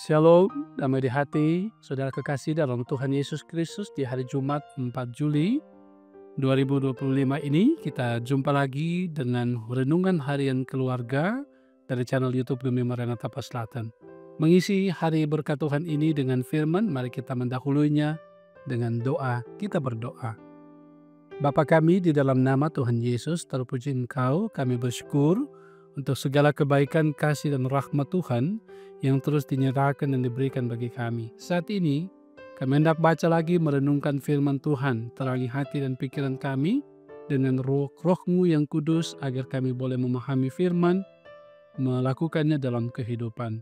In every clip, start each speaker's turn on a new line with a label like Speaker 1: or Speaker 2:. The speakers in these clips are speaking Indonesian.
Speaker 1: Shalom, damai di hati, saudara kekasih dalam Tuhan Yesus Kristus. Di hari Jumat 4 Juli 2025 ini kita jumpa lagi dengan renungan harian keluarga dari channel YouTube Bumi Maranatha Selatan. Mengisi hari berkat Tuhan ini dengan firman, mari kita mendahulunya dengan doa. Kita berdoa. Bapa kami, di dalam nama Tuhan Yesus, terpuji Engkau, kami bersyukur untuk segala kebaikan, kasih, dan rahmat Tuhan yang terus dinyatakan dan diberikan bagi kami. Saat ini, kami hendak baca lagi merenungkan firman Tuhan, terangi hati dan pikiran kami dengan roh-Roh-Mu yang kudus, agar kami boleh memahami firman, melakukannya dalam kehidupan.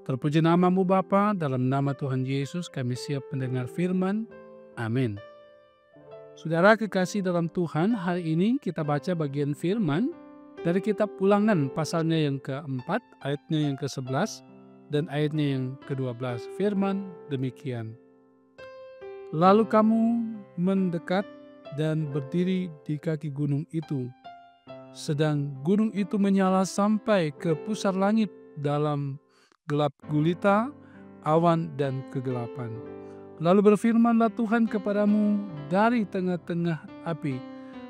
Speaker 1: Terpuji nama-Mu Bapa, dalam nama Tuhan Yesus kami siap mendengar firman. Amin. Saudara kekasih dalam Tuhan, hari ini kita baca bagian firman dari kitab Ulangan pasalnya yang keempat, ayatnya yang ke-11 dan ayatnya yang ke-12. Firman demikian. Lalu kamu mendekat dan berdiri di kaki gunung itu, sedang gunung itu menyala sampai ke pusar langit dalam gelap gulita, awan dan kegelapan. Lalu berfirmanlah Tuhan kepadamu dari tengah-tengah api,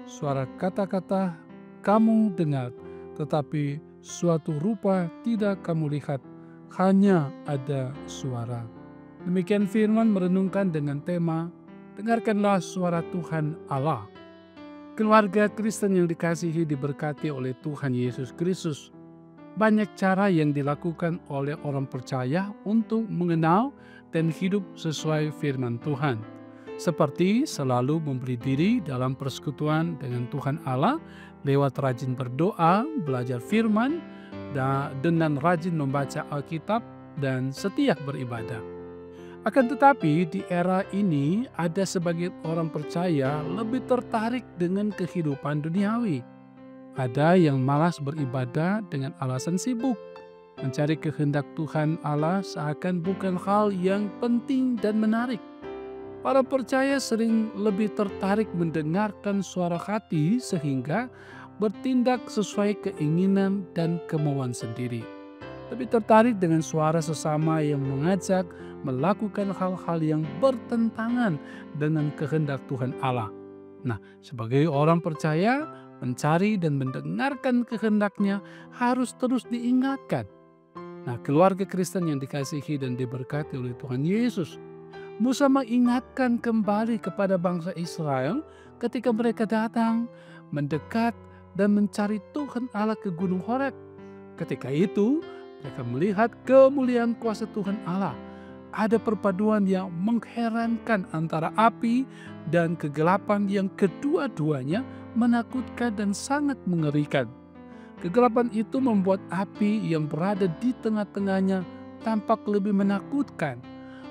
Speaker 1: suara kata-kata kamu dengar, tetapi suatu rupa tidak kamu lihat, hanya ada suara. Demikian firman merenungkan dengan tema, dengarkanlah suara Tuhan Allah. Keluarga Kristen yang dikasihi diberkati oleh Tuhan Yesus Kristus. Banyak cara yang dilakukan oleh orang percaya untuk mengenal dan hidup sesuai firman Tuhan. Seperti selalu memberi diri dalam persekutuan dengan Tuhan Allah lewat rajin berdoa, belajar firman, dengan rajin membaca Alkitab, dan setia beribadah. Akan tetapi di era ini ada sebagian orang percaya lebih tertarik dengan kehidupan duniawi. Ada yang malas beribadah dengan alasan sibuk. Mencari kehendak Tuhan Allah seakan bukan hal yang penting dan menarik. Para percaya sering lebih tertarik mendengarkan suara hati sehingga bertindak sesuai keinginan dan kemauan sendiri. Lebih tertarik dengan suara sesama yang mengajak melakukan hal-hal yang bertentangan dengan kehendak Tuhan Allah. Nah, sebagai orang percaya, mencari dan mendengarkan kehendaknya harus terus diingatkan. Nah, keluarga Kristen yang dikasihi dan diberkati oleh Tuhan Yesus, Musa mengingatkan kembali kepada bangsa Israel ketika mereka datang, mendekat, dan mencari Tuhan Allah ke Gunung Horeb. Ketika itu, mereka melihat kemuliaan kuasa Tuhan Allah. Ada perpaduan yang mengherankan antara api dan kegelapan yang kedua-duanya menakutkan dan sangat mengerikan. Kegelapan itu membuat api yang berada di tengah-tengahnya tampak lebih menakutkan.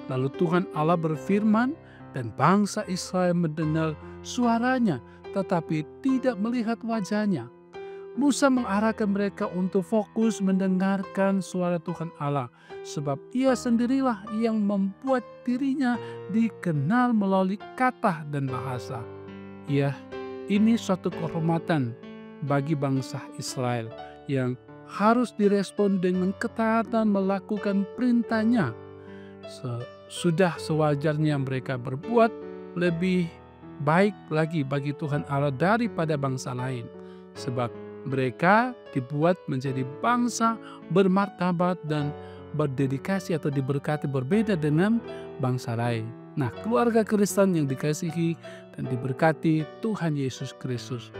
Speaker 1: Lalu Tuhan Allah berfirman dan bangsa Israel mendengar suaranya tetapi tidak melihat wajahnya. Musa mengarahkan mereka untuk fokus mendengarkan suara Tuhan Allah, sebab ia sendirilah yang membuat dirinya dikenal melalui kata dan bahasa. Ini suatu kehormatan bagi bangsa Israel yang harus direspon dengan ketaatan melakukan perintahnya. Sudah sewajarnya mereka berbuat lebih baik lagi bagi Tuhan Allah daripada bangsa lain, sebab mereka dibuat menjadi bangsa bermartabat dan berdedikasi atau diberkati berbeda dengan bangsa lain. Nah, keluarga Kristen yang dikasihi dan diberkati Tuhan Yesus Kristus,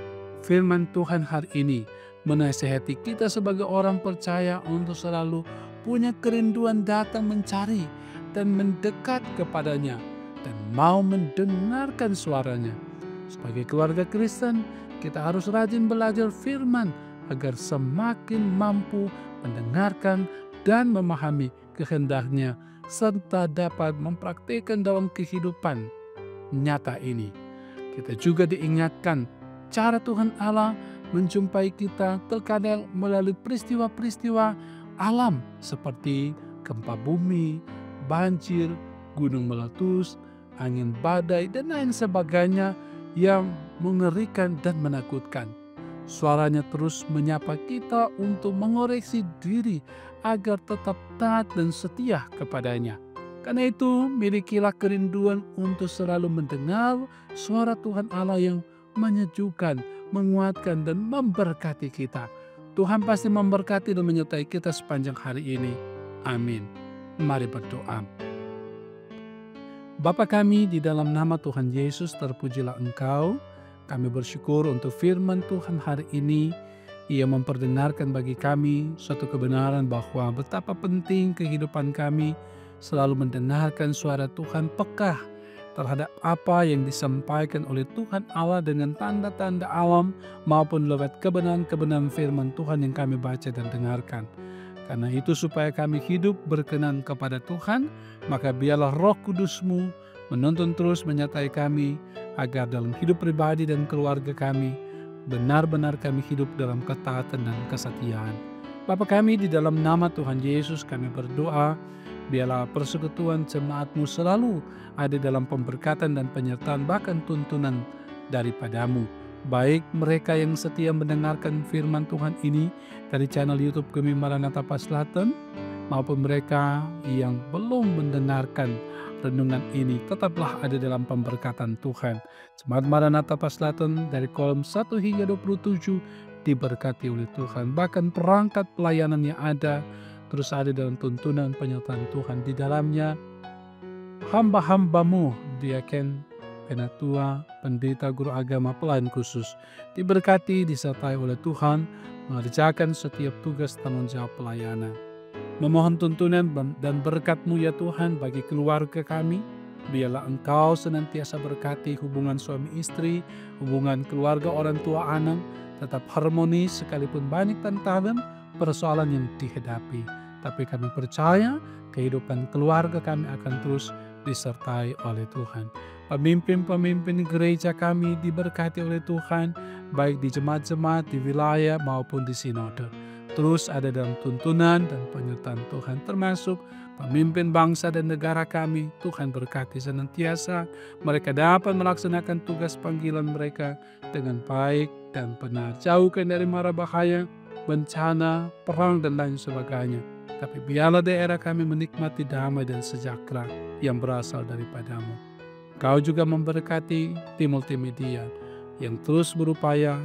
Speaker 1: firman Tuhan hari ini menasihati kita sebagai orang percaya untuk selalu punya kerinduan datang mencari dan mendekat kepadanya dan mau mendengarkan suaranya. Sebagai keluarga Kristen, kita harus rajin belajar firman agar semakin mampu mendengarkan dan memahami kehendaknya serta dapat mempraktikkan dalam kehidupan nyata ini. Kita juga diingatkan cara Tuhan Allah menjumpai kita terkadang melalui peristiwa-peristiwa alam seperti gempa bumi, banjir, gunung meletus, angin badai, dan lain sebagainya yang mengerikan dan menakutkan. Suaranya terus menyapa kita untuk mengoreksi diri agar tetap taat dan setia kepadanya. Karena itu, milikilah kerinduan untuk selalu mendengar suara Tuhan Allah yang menyejukkan, menguatkan, dan memberkati kita. Tuhan pasti memberkati dan menyertai kita sepanjang hari ini. Amin. Mari berdoa. Bapa kami, di dalam nama Tuhan Yesus, terpujilah Engkau. Kami bersyukur untuk firman Tuhan hari ini. Ia memperdengarkan bagi kami suatu kebenaran bahwa betapa penting kehidupan kami selalu mendengarkan suara Tuhan, peka terhadap apa yang disampaikan oleh Tuhan Allah dengan tanda-tanda alam maupun lewat kebenaran-kebenaran firman Tuhan yang kami baca dan dengarkan. Karena itu supaya kami hidup berkenan kepada Tuhan, maka biarlah Roh Kudus-Mu menuntun terus menyertai kami, agar dalam hidup pribadi dan keluarga kami, benar-benar kami hidup dalam ketaatan dan kesetiaan. Bapa kami, di dalam nama Tuhan Yesus kami berdoa, biarlah persekutuan jemaat-Mu selalu ada dalam pemberkatan dan penyertaan bahkan tuntunan daripada-Mu. Baik mereka yang setia mendengarkan firman Tuhan ini dari channel YouTube Gemi Maranatha Paslatan, maupun mereka yang belum mendengarkan renungan ini, tetaplah ada dalam pemberkatan Tuhan. Jemaat Maranatha Paslatan dari kolom 1 hingga 27 diberkati oleh Tuhan. Bahkan perangkat pelayanan yang ada terus ada dalam tuntunan penyertaan Tuhan di dalamnya. Hamba-hamba-Mu, diaken, penatua, pendeta, guru agama, pelayan khusus, diberkati, disertai oleh Tuhan, mengerjakan setiap tugas tanggung jawab pelayanan. Memohon tuntunan dan berkat-Mu ya Tuhan bagi keluarga kami. Biarlah Engkau senantiasa berkati hubungan suami istri, hubungan keluarga orang tua anak, tetap harmonis sekalipun banyak tantangan persoalan yang dihadapi. Tapi kami percaya kehidupan keluarga kami akan terus disertai oleh Tuhan. Pemimpin-pemimpin gereja kami diberkati oleh Tuhan, baik di jemaat-jemaat, di wilayah maupun di sinode. Terus ada dalam tuntunan dan penyertaan Tuhan, termasuk pemimpin bangsa dan negara kami. Tuhan berkati senantiasa mereka dapat melaksanakan tugas panggilan mereka dengan baik dan benar. Jauhkan dari mara bahaya, bencana, perang, dan lain sebagainya. Tapi biarlah daerah kami menikmati damai dan sejahtera yang berasal daripada-Mu. Kau juga memberkati tim multimedia yang terus berupaya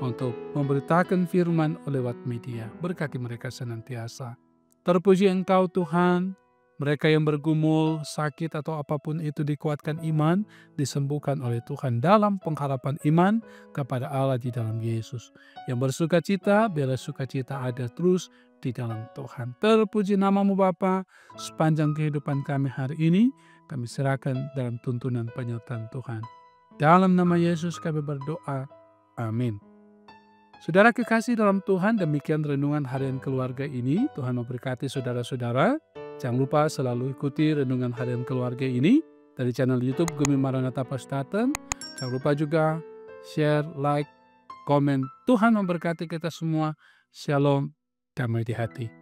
Speaker 1: untuk memberitakan firman lewat media. Berkati mereka senantiasa. Terpuji Engkau Tuhan, mereka yang bergumul, sakit atau apapun itu dikuatkan iman, disembuhkan oleh Tuhan dalam pengharapan iman kepada Allah di dalam Yesus. Yang bersuka cita, biarlah sukacita ada terus di dalam Tuhan. Terpuji nama-Mu Bapa, sepanjang kehidupan kami hari ini, kami serahkan dalam tuntunan penyertaan Tuhan. Dalam nama Yesus kami berdoa. Amin. Saudara kekasih dalam Tuhan, demikian renungan harian keluarga ini. Tuhan memberkati saudara-saudara. Jangan lupa selalu ikuti renungan harian keluarga ini dari channel YouTube Gemi Maranatha Paslatan. Jangan lupa juga share, like, komen. Tuhan memberkati kita semua. Shalom, damai di hati.